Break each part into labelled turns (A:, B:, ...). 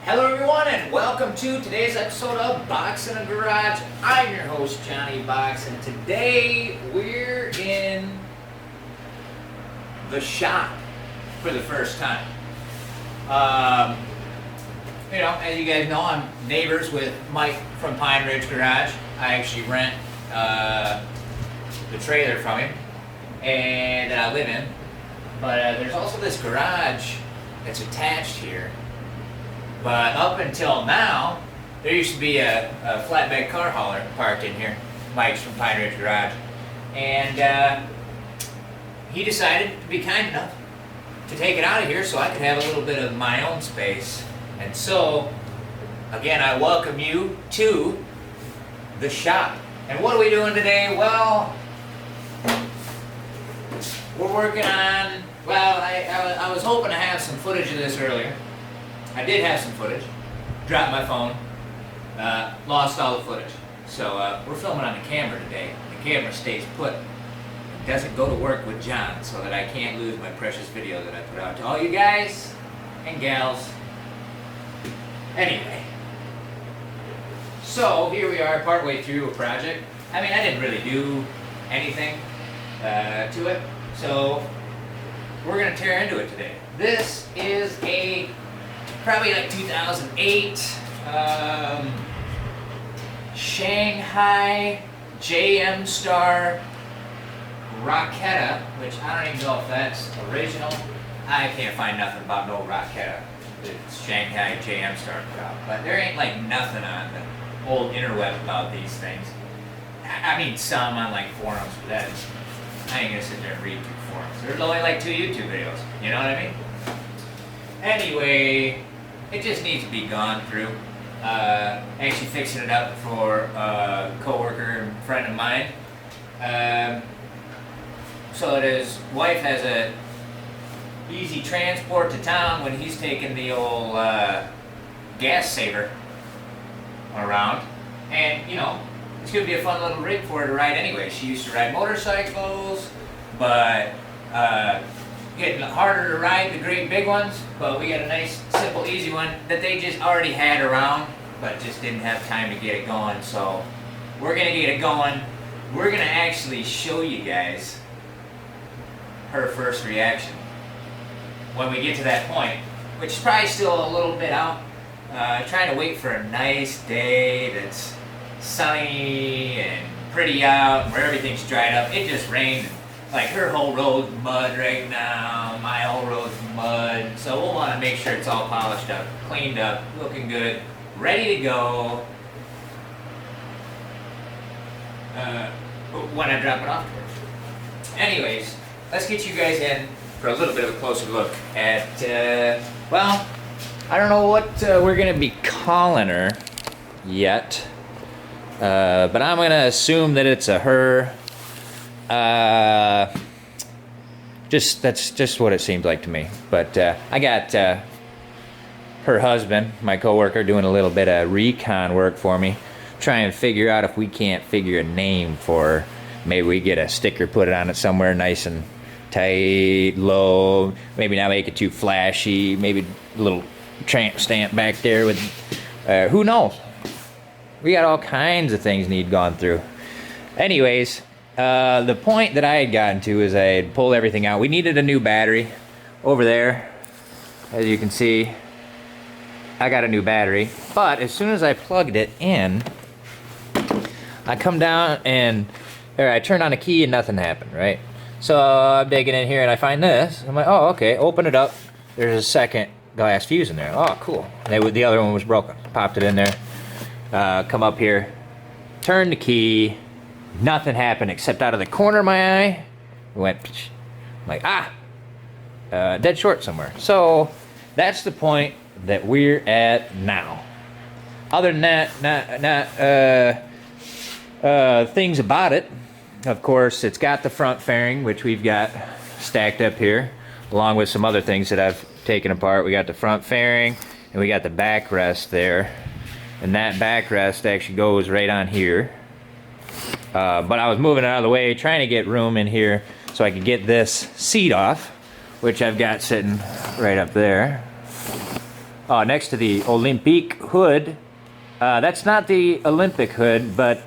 A: Hello everyone and welcome to today's episode of Box in a Garage. I'm your host Johnny Box and today we're in the shop for the first time. As you guys know, I'm neighbors with Mike from Pine Ridge Garage. I actually rent the trailer from him and that I live in. But there's also this garage that's attached here. But up until now, there used to be a flatbed car hauler parked in here, Mike's from Pine Ridge Garage. And he decided to be kind enough to take it out of here so I could have a little bit of my own space. And so, again, I welcome you to the shop. And what are we doing today? Well, we're working on, I was hoping to have some footage of this earlier. I did have some footage, dropped my phone, lost all the footage. So we're filming on the camera today. The camera stays put. It doesn't go to work with John so that I can't lose my precious video that I put out to all you guys and gals. Anyway, so here we are partway through a project. I mean, I didn't really do anything to it, so we're gonna tear into it today. This is a probably like 2008 Shanghai JMStar Rocketta, which I don't even know if that's original. I can't find nothing about no Rocketta. It's Shanghai JMStar crowd. But there ain't like nothing on the old interweb about these things. I mean some on like forums, but that's, I ain't gonna sit there and read through forums. There's only like 2 YouTube videos, you know what I mean? Anyway, it just needs to be gone through. Actually fixing it up for a coworker and friend of mine. So that his wife has a easy transport to town when he's taking the old gas saver around. And you know, it's gonna be a fun little rig for her to ride anyway. She used to ride motorcycles, but getting harder to ride the great big ones, but we got a nice, simple, easy one that they just already had around, but just didn't have time to get it going. So we're gonna get it going. We're gonna actually show you guys her first reaction when we get to that point, which is probably still a little bit out. Trying to wait for a nice day that's sunny and pretty out, where everything's dried up. It just rained. Like her whole road's mud right now, my whole road's mud. So we'll want to make sure it's all polished up, cleaned up, looking good, ready to go when I drop it off to her. Anyways, let's get you guys in for a little bit of a closer look at, I don't know what we're going to be calling her yet, but I'm going to assume that it's a her. That's just what it seemed like to me. But I got her husband, my coworker, doing a little bit of recon work for me, trying to figure out if we can't figure a name for her. Maybe we get a sticker, put it on it somewhere nice and tight, low. Maybe not make it too flashy. Maybe a little tramp stamp back there with, who knows? We got all kinds of things need gone through. Anyways. The point that I had gotten to is I had pulled everything out. We needed a new battery over there. As you can see, I got a new battery. But as soon as I plugged it in, I come down and I turned on a key and nothing happened, right? So I'm digging in here and I find this. I'm like, oh, okay, open it up. There's a second glass fuse in there. Oh, cool. The other one was broken. Popped it in there. Come up here, turn the key. Nothing happened except out of the corner of my eye, it went, I'm like, dead short somewhere. So that's the point that we're at now. Other than that, things about it. Of course, it's got the front fairing, which we've got stacked up here, along with some other things that I've taken apart. We got the front fairing, and we got the backrest there. And that backrest actually goes right on here. But I was moving it out of the way, trying to get room in here so I could get this seat off, which I've got sitting right up there. next to the Olympique hood. That's not the Olympic hood, but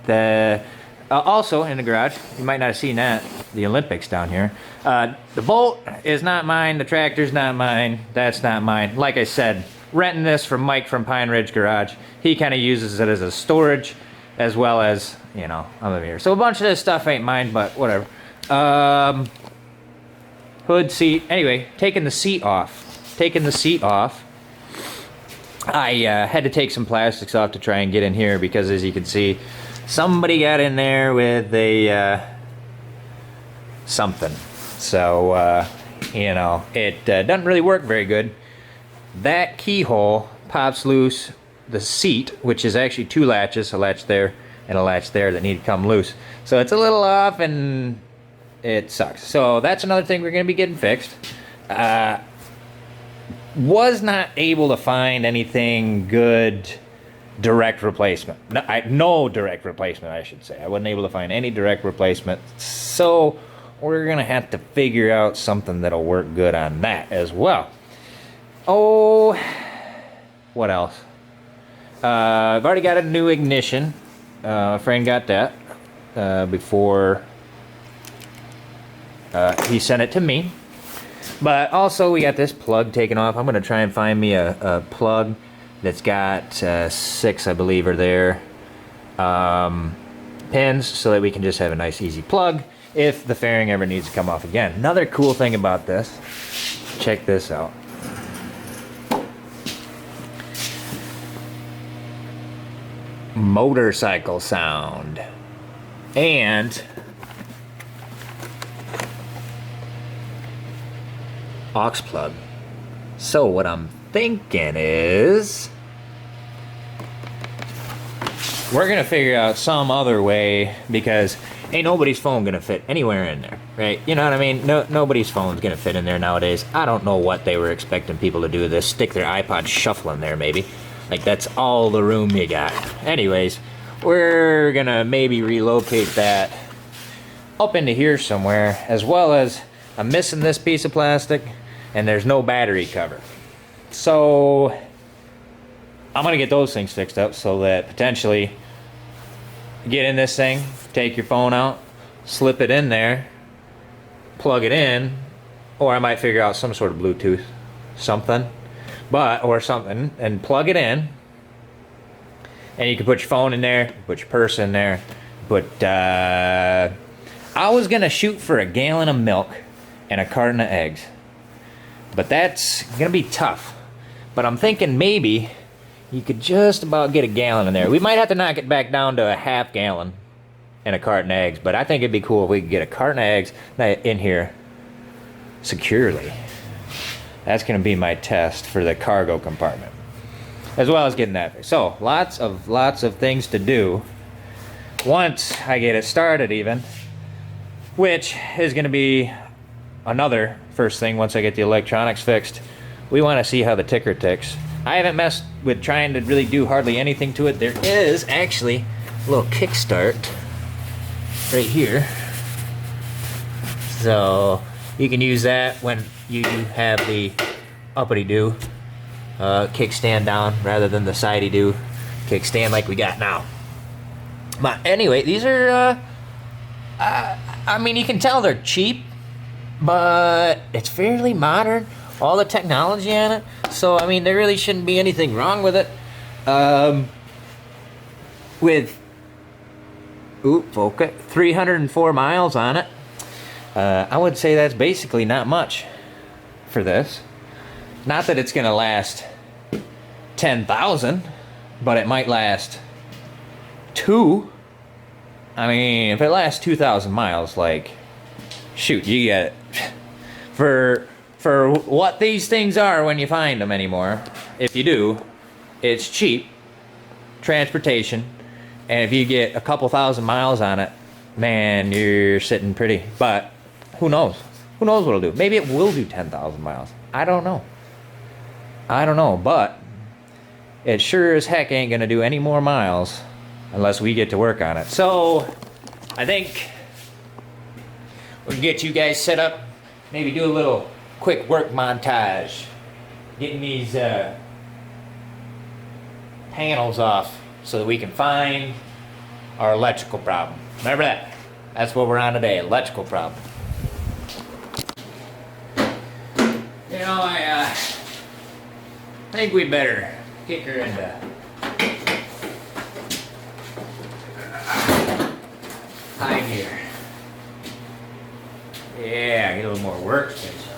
A: also in the garage. You might not have seen that. The Olympics down here. The bolt is not mine. The tractor's not mine. That's not mine. Like I said, renting this from Mike from Pine Ridge Garage. He kind of uses it as a storage, as well as, you know, I'm over here. So a bunch of this stuff ain't mine, but whatever. Hood, seat. Anyway, taking the seat off. I had to take some plastics off to try and get in here because, as you can see, somebody got in there with a something. So, you know, it doesn't really work very good. That keyhole pops loose the seat, which is actually two latches, a latch there and a latch there that need to come loose. So it's a little off and it sucks. So that's another thing we're going to be getting fixed. Was not able to find anything good direct replacement. No direct replacement, I should say. I wasn't able to find any direct replacement. So we're going to have to figure out something that'll work good on that as well. Oh, what else? I've already got a new ignition. A friend got that before he sent it to me. But also we got this plug taken off. I'm going to try and find me a plug that's got 6, I believe, are there, pins, so that we can just have a nice easy plug if the fairing ever needs to come off again. Another cool thing about this, check this out. Motorcycle sound. And aux plug. So what I'm thinking is we're gonna figure out some other way, because ain't nobody's phone gonna fit anywhere in there, right? You know what I mean? Nobody's phone's gonna fit in there nowadays. I don't know what they were expecting people to do with this. Stick their iPod shuffle in there, maybe. Like, that's all the room you got. Anyways, we're gonna maybe relocate that up into here somewhere, as well as I'm missing this piece of plastic and there's no battery cover. So I'm gonna get those things fixed up so that potentially get in this thing, take your phone out, slip it in there, plug it in, or I might figure out some sort of Bluetooth something, or something, and plug it in, and you can put your phone in there, put your purse in there, I was gonna shoot for a gallon of milk and a carton of eggs, but that's gonna be tough. But I'm thinking maybe you could just about get a gallon in there. We might have to knock it back down to a half gallon and a carton of eggs, but I think it'd be cool if we could get a carton of eggs in here securely. That's gonna be my test for the cargo compartment, as well as getting that fixed. So lots of things to do once I get it started, even, which is gonna be another first thing once I get the electronics fixed. We want to see how the ticker ticks. I haven't messed with trying to really do hardly anything to it. There is actually a little kickstart right here, so you can use that when you have the uppity-do kickstand down rather than the sidey-do kickstand like we got now. But anyway, these are I mean, you can tell they're cheap, but it's fairly modern. All the technology on it. So, I mean, there really shouldn't be anything wrong with it. With 304 miles on it. I would say that's basically not much for this. Not that it's going to last 10,000, but it might last 2. I mean, if it lasts 2,000 miles, like, shoot, you get it. For what these things are when you find them anymore, if you do, it's cheap transportation, and if you get a couple thousand miles on it, man, you're sitting pretty. But who knows? Who knows what it'll do? Maybe it will do 10,000 miles. I don't know, but it sure as heck ain't gonna do any more miles unless we get to work on it. So I think we'll get you guys set up, maybe do a little quick work montage, getting these panels off so that we can find our electrical problem. Remember that? That's what we're on today, electrical problem. You know, I think we better kick her into high gear. Yeah, get a little more workspace on her.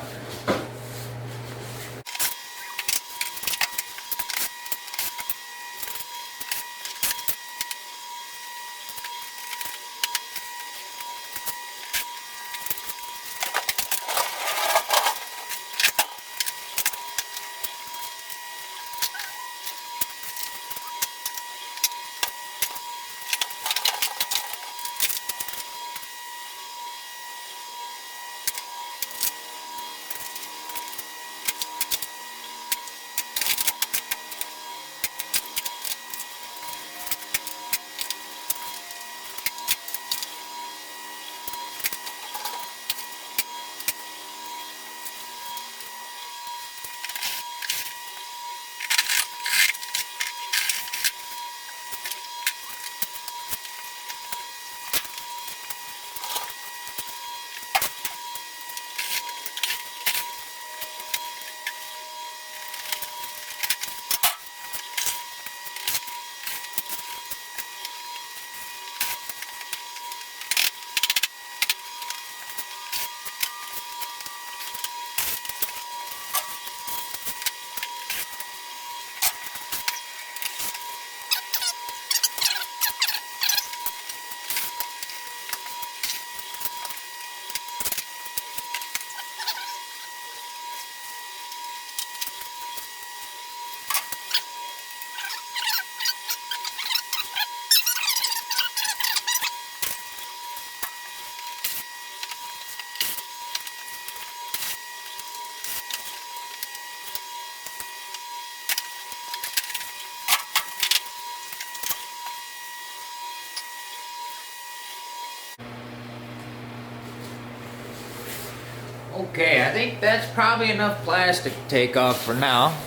A: Okay, I think that's probably enough plastic to take off for now.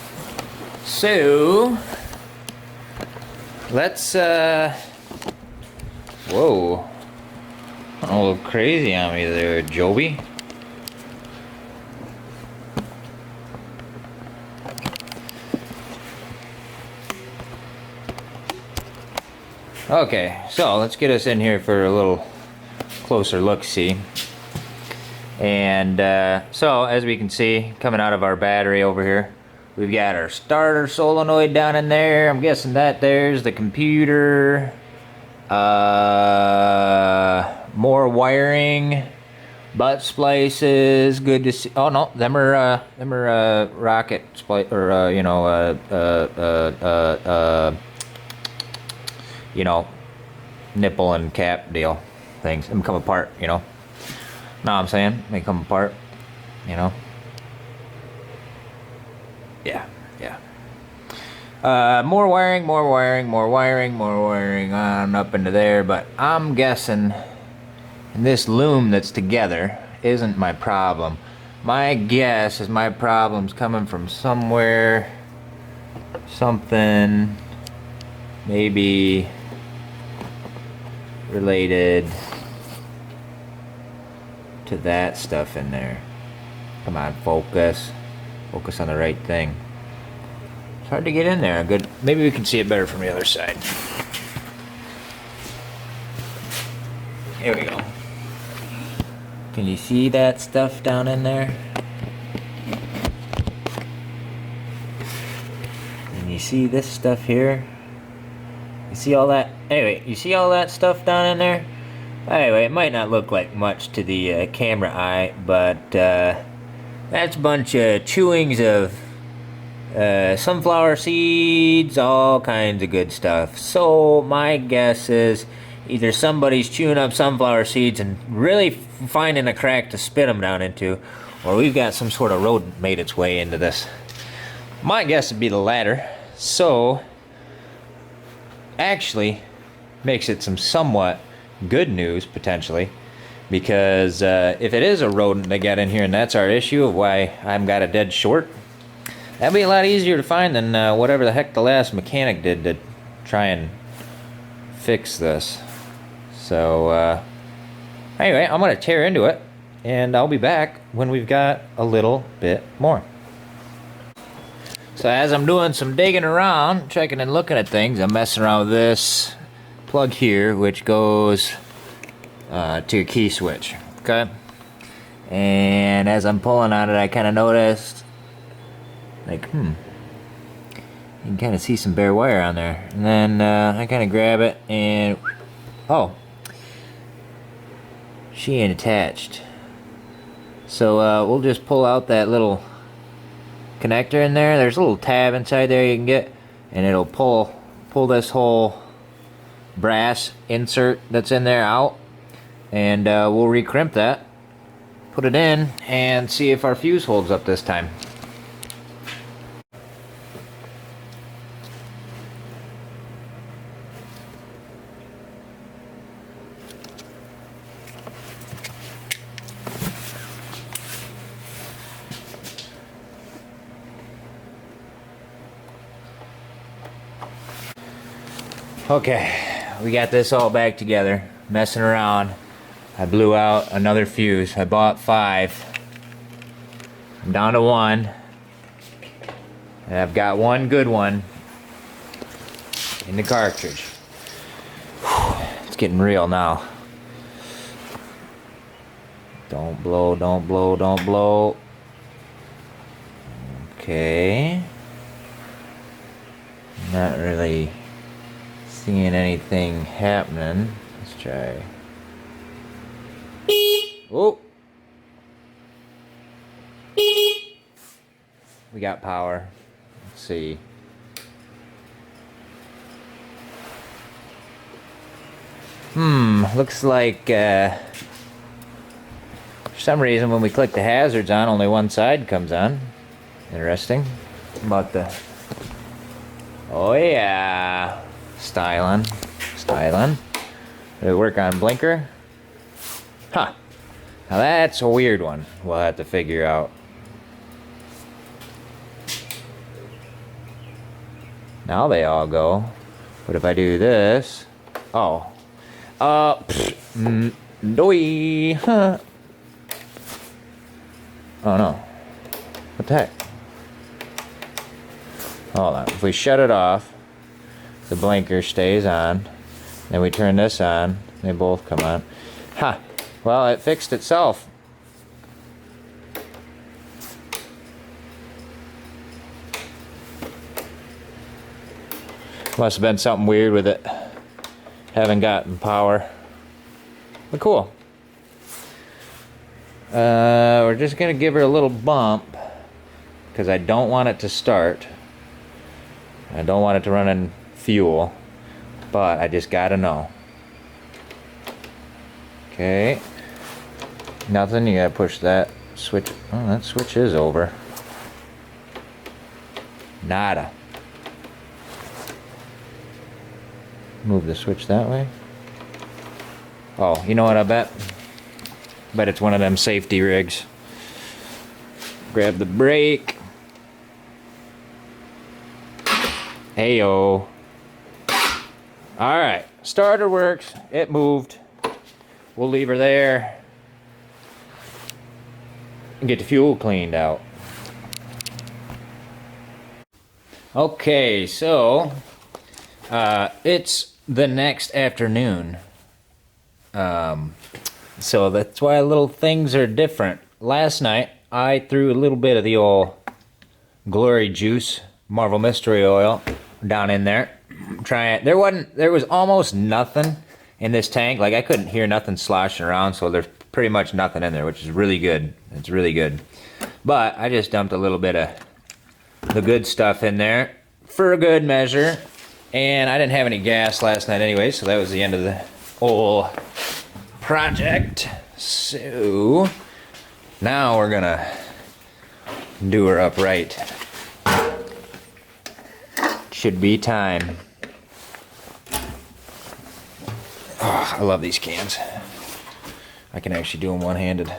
A: So, let's, whoa. A little crazy on me there, Joby. Okay, so let's get us in here for a little closer look-see. And so, as we can see, coming out of our battery over here, we've got our starter solenoid down in there. I'm guessing that there's the computer. More wiring, butt splices. Good to see. Oh no, them are rocket splice, or you know, nipple and cap deal things. Them come apart, you know. Know what I'm saying? They come apart, you know. Yeah. More wiring on up into there, but I'm guessing this loom that's together isn't my problem. My guess is my problem's coming from somewhere, something maybe related to that stuff in there. Come on, focus on the right thing. It's hard to get in there. Good. Maybe we can see it better from the other side. Here we go. Can you see that stuff down in there? And you see this stuff here? You see all that? Anyway, you see all that stuff down in there? Anyway, it might not look like much to the camera eye, but that's a bunch of chewings of sunflower seeds, all kinds of good stuff. So my guess is either somebody's chewing up sunflower seeds and really finding a crack to spit them down into, or we've got some sort of rodent made its way into this. My guess would be the latter. So actually makes it some somewhat good news, potentially, because if it is a rodent that got in here and that's our issue of why I've got a dead short, That'd be a lot easier to find than whatever the heck the last mechanic did to try and fix this. So, anyway, I'm going to tear into it, and I'll be back when we've got a little bit more. So as I'm doing some digging around, checking and looking at things, I'm messing around with this plug here, which goes to your key switch, okay? And as I'm pulling on it, I kind of noticed, like, you can kind of see some bare wire on there. And then I kind of grab it and, oh, she ain't attached. So we'll just pull out that little connector in there. There's a little tab inside there you can get, and it'll pull this whole brass insert that's in there out, and we'll recrimp that, put it in, and see if our fuse holds up this time. Okay, we got this all back together, messing around. I blew out another fuse. I bought 5. I'm down to 1. And I've got one good one in the cartridge. It's getting real now. Don't blow, don't blow, don't blow. Okay. Not really seeing anything happening. Let's try. Oh! We got power. Let's see. Looks like for some reason when we click the hazards on, only one side comes on. Interesting. About the... Oh yeah! Styling. Did it work on blinker? Huh. Now that's a weird one. We'll have to figure out. Now they all go. But if I do this... Oh. Doy. Huh. Oh no. What the heck? Hold on. If we shut it off, the blinker stays on. Then we turn this on. They both come on. Ha! Well, it fixed itself. Must have been something weird with it. Haven't gotten power. But cool. We're just gonna give her a little bump because I don't want it to start. I don't want it to run in fuel, but I just gotta know. Okay. Nothing, you gotta push that switch. Oh, that switch is over. Nada. Move the switch that way. Oh, you know what I bet? Bet it's one of them safety rigs. Grab the brake. Heyo. Alright, starter works. It moved. We'll leave her there and get the fuel cleaned out. Okay, so it's the next afternoon. So that's why little things are different. Last night I threw a little bit of the old Glory Juice Marvel Mystery Oil down in there. There was almost nothing in this tank. Like I couldn't hear nothing sloshing around, so there's pretty much nothing in there, which is really good. It's really good. But I just dumped a little bit of the good stuff in there for a good measure. And I didn't have any gas last night anyway, so that was the end of the whole project. So now we're gonna do her up right. Should be time. Oh, I love these cans. I can actually do them one-handed.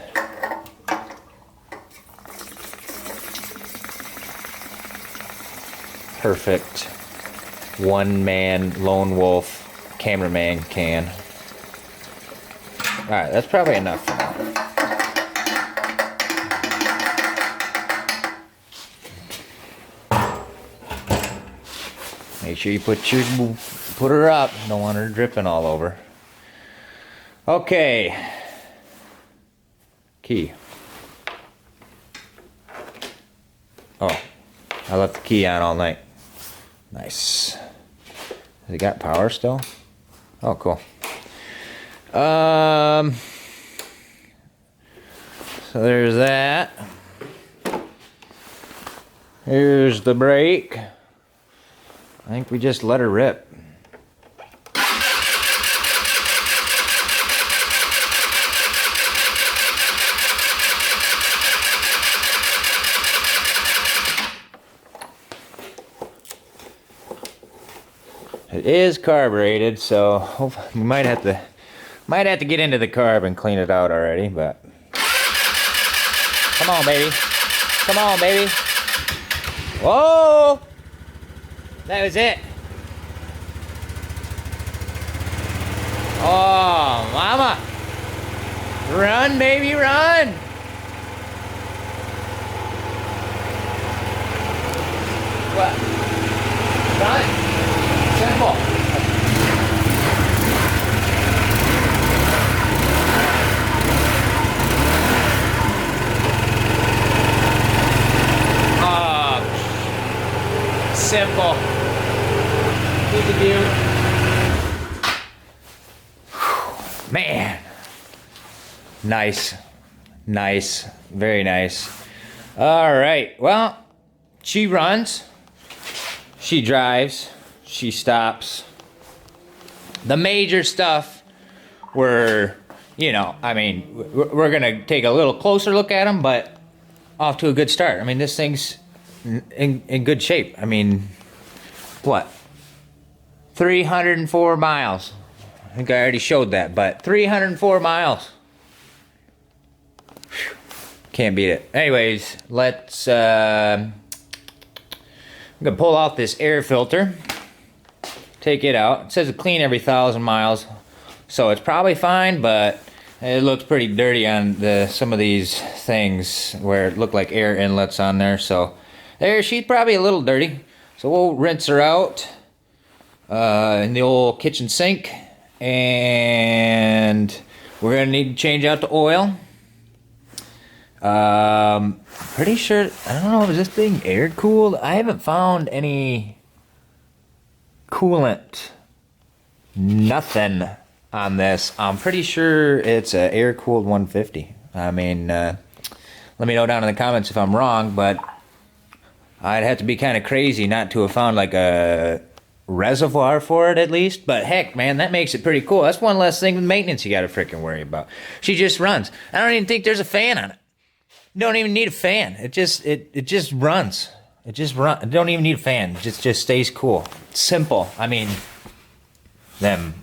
A: perfect one-man lone wolf cameraman can. Alright, that's probably enough for now. Make sure you put her up. Don't want her dripping all over. Okay. Key. Oh, I left the key on all night. Nice. Has it got power still? Oh, cool. So there's that. Here's the brake. I think we just let her rip. It is carbureted, so we might have to get into the carb and clean it out already, but come on, baby. Come on, baby. Whoa! That was it. Oh, mama. Run, baby, run. What? Run. Simple. Oh, simple. Easy view. Man. Nice. Nice. Very nice. All right. Well, she runs. She drives. She stops. The major stuff we're going to take a little closer look at them, but off to a good start. I mean, this thing's in good shape. I mean, what? 304 miles. I think I already showed that, but 304 miles. Whew. Can't beat it. Anyways, let's, I'm gonna pull off this air filter. Take it out. It says to clean every 1,000 miles, so it's probably fine, but it looks pretty dirty on some of these things where it looked like air inlets on there. So she's probably a little dirty. So we'll rinse her out in the old kitchen sink, and we're gonna need to change out the oil. Pretty sure, I don't know, is this thing air cooled? I haven't found any coolant, nothing on this. I'm pretty sure it's a air cooled 150. I mean, let me know down in the comments if I'm wrong, but I'd have to be kind of crazy not to have found like a reservoir for it at least. But heck, man, that makes it pretty cool. That's one less thing with maintenance you got to freaking worry about. She just runs. I don't even think there's a fan on it. You don't even need a fan. It just runs. It just runs. Don't even need a fan. It just stays cool. It's simple. I mean, them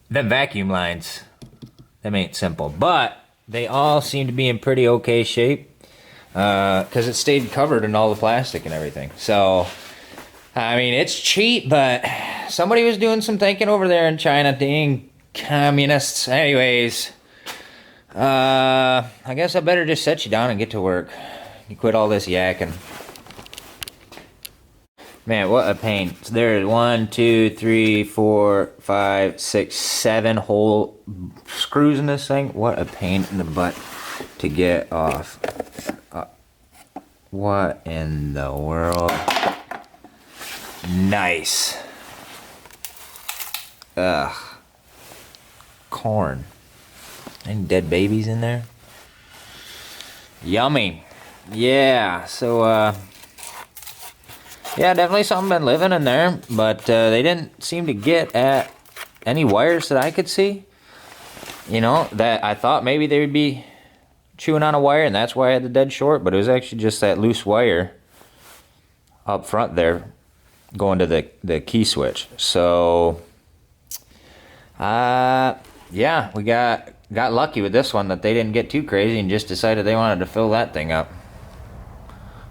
A: vacuum lines, them ain't simple, but they all seem to be in pretty okay shape because it stayed covered in all the plastic and everything. So, I mean, it's cheap, but somebody was doing some thinking over there in China. Dang communists. Anyways, I guess I better just set you down and get to work. You quit all this yakking. Man, what a pain. So there's 1, 2, 3, 4, 5, 6, 7 whole screws in this thing. What a pain in the butt to get off. What in the world? Nice. Ugh. Corn. Any dead babies in there? Yummy. Yeah, so, yeah, definitely something been living in there, but they didn't seem to get at any wires that I could see. You know, that I thought maybe they would be chewing on a wire, and that's why I had the dead short, but it was actually just that loose wire up front there going to the key switch. So, yeah, we got lucky with this one that they didn't get too crazy and just decided they wanted to fill that thing up.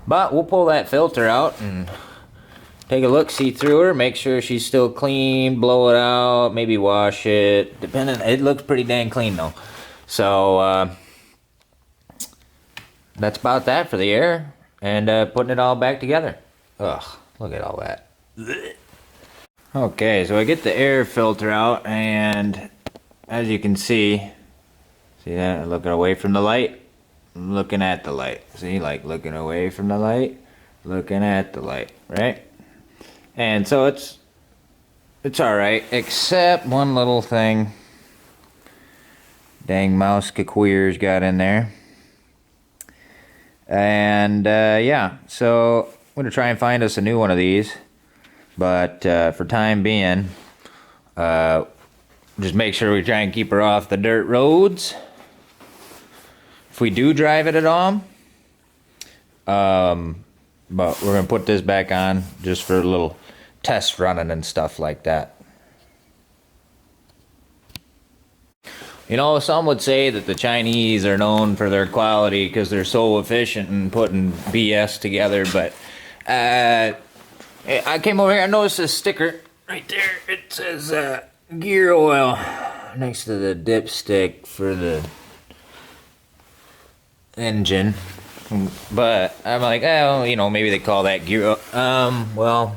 A: But we'll pull that filter out and take a look, see through her, make sure she's still clean, blow it out, maybe wash it. Depending, it looks pretty dang clean though. So that's about that for the air and putting it all back together. Ugh, look at all that. Okay, so I get the air filter out, and as you can see that? Looking away from the light, looking at the light. See, like looking away from the light, looking at the light, right? And so it's all right, except one little thing. Dang mouse queers got in there. And yeah, so I'm gonna try and find us a new one of these. But for time being, just make sure we try and keep her off the dirt roads. If we do drive it at all, but we're gonna put this back on just for a little test running and stuff like that. You know, some would say that the Chinese are known for their quality because they're so efficient in putting BS together, but I came over here, I noticed this sticker right there. It says gear oil next to the dipstick for the engine. But I'm like, oh, you know, maybe they call that gear oil. Well,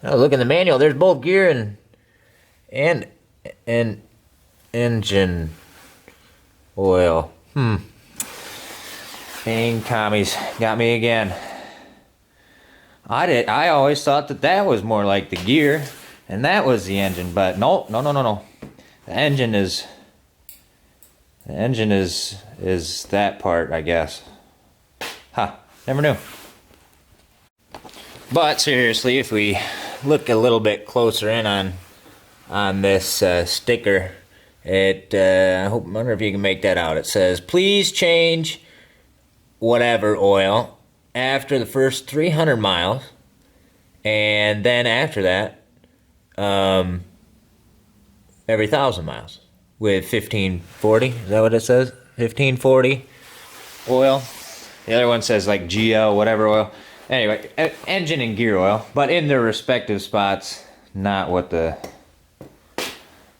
A: look in the manual. There's both gear and engine oil. Dang commies, got me again. I always thought that was more like the gear, and that was the engine. But no. The engine is that part, I guess. Huh? Never knew. But seriously, if we look a little bit closer in on this sticker, I wonder if you can make that out. It says, "Please change whatever oil after the first 300 miles, and then after that, every 1,000 miles with 1540." Is that what it says? 1540 oil. The other one says like GL, whatever oil. Anyway, engine and gear oil, but in their respective spots, not what the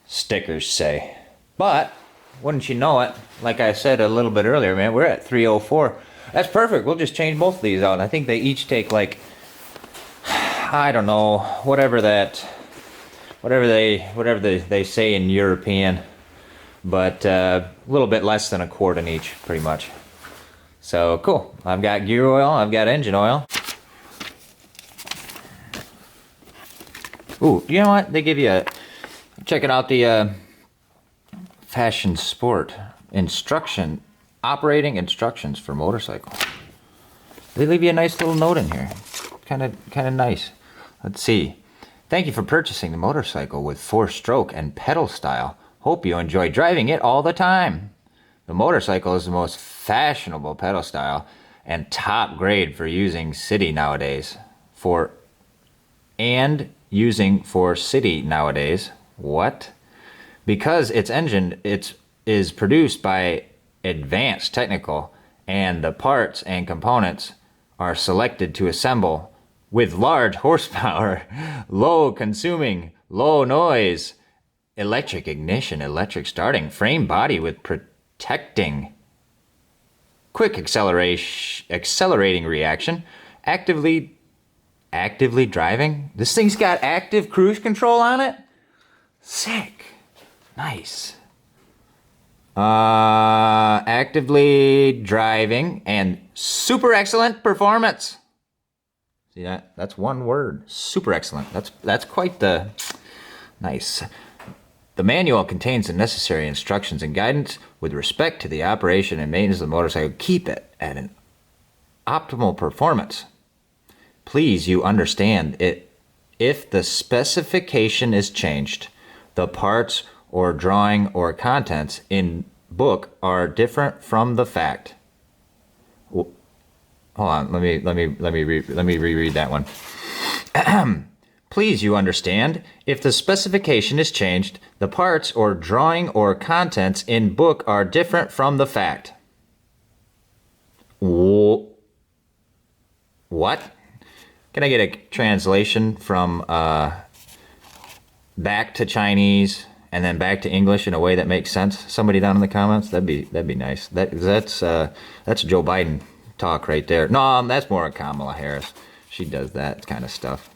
A: stickers say. But wouldn't you know it, like I said a little bit earlier, man, we're at 304. That's perfect. We'll just change both of these out. I think they each take like, I don't know, whatever they say in European, but a little bit less than a quart in each, pretty much. So cool. I've got gear oil. I've got engine oil. Ooh, you know what? They give you checking out the Fashion Sport operating instructions for motorcycles. They leave you a nice little note in here. Kind of nice. Let's see. Thank you for purchasing the motorcycle with 4-stroke and pedal style. Hope you enjoy driving it all the time. The motorcycle is the most fashionable pedal style and top grade for using city nowadays. What? Because its engine is produced by advanced technical, and the parts and components are selected to assemble with large horsepower, low consuming, low noise, electric ignition, electric starting, frame body with protecting, quick accelerating reaction, actively driving. This thing's got active cruise control on it. Sick. Nice. Actively driving and super excellent performance. See that? That's one word. Super excellent. That's quite the nice. The manual contains the necessary instructions and guidance with respect to the operation and maintenance of the motorcycle. Keep it at an optimal performance. Please, you understand it. If the specification is changed, the parts or drawing or contents in book are different from the fact. Hold on, let me reread that one. Please, you understand, if the specification is changed, the parts or drawing or contents in book are different from the fact. What? Can I get a translation from back to Chinese and then back to English in a way that makes sense? Somebody down in the comments. That'd be nice. That's Joe Biden talk right there. No, that's more Kamala Harris. She does that kind of stuff.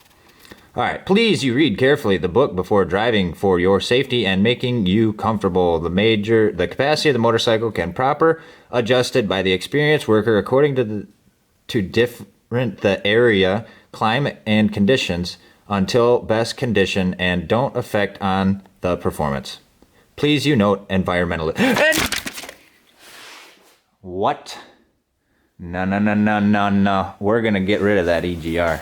A: All right, please, you read carefully the book before driving for your safety and making you comfortable. The capacity of the motorcycle can proper adjusted by the experienced worker according to different the area, climate, and conditions until best condition and don't affect on the performance. Please, you note environmental. What? No. We're gonna get rid of that EGR.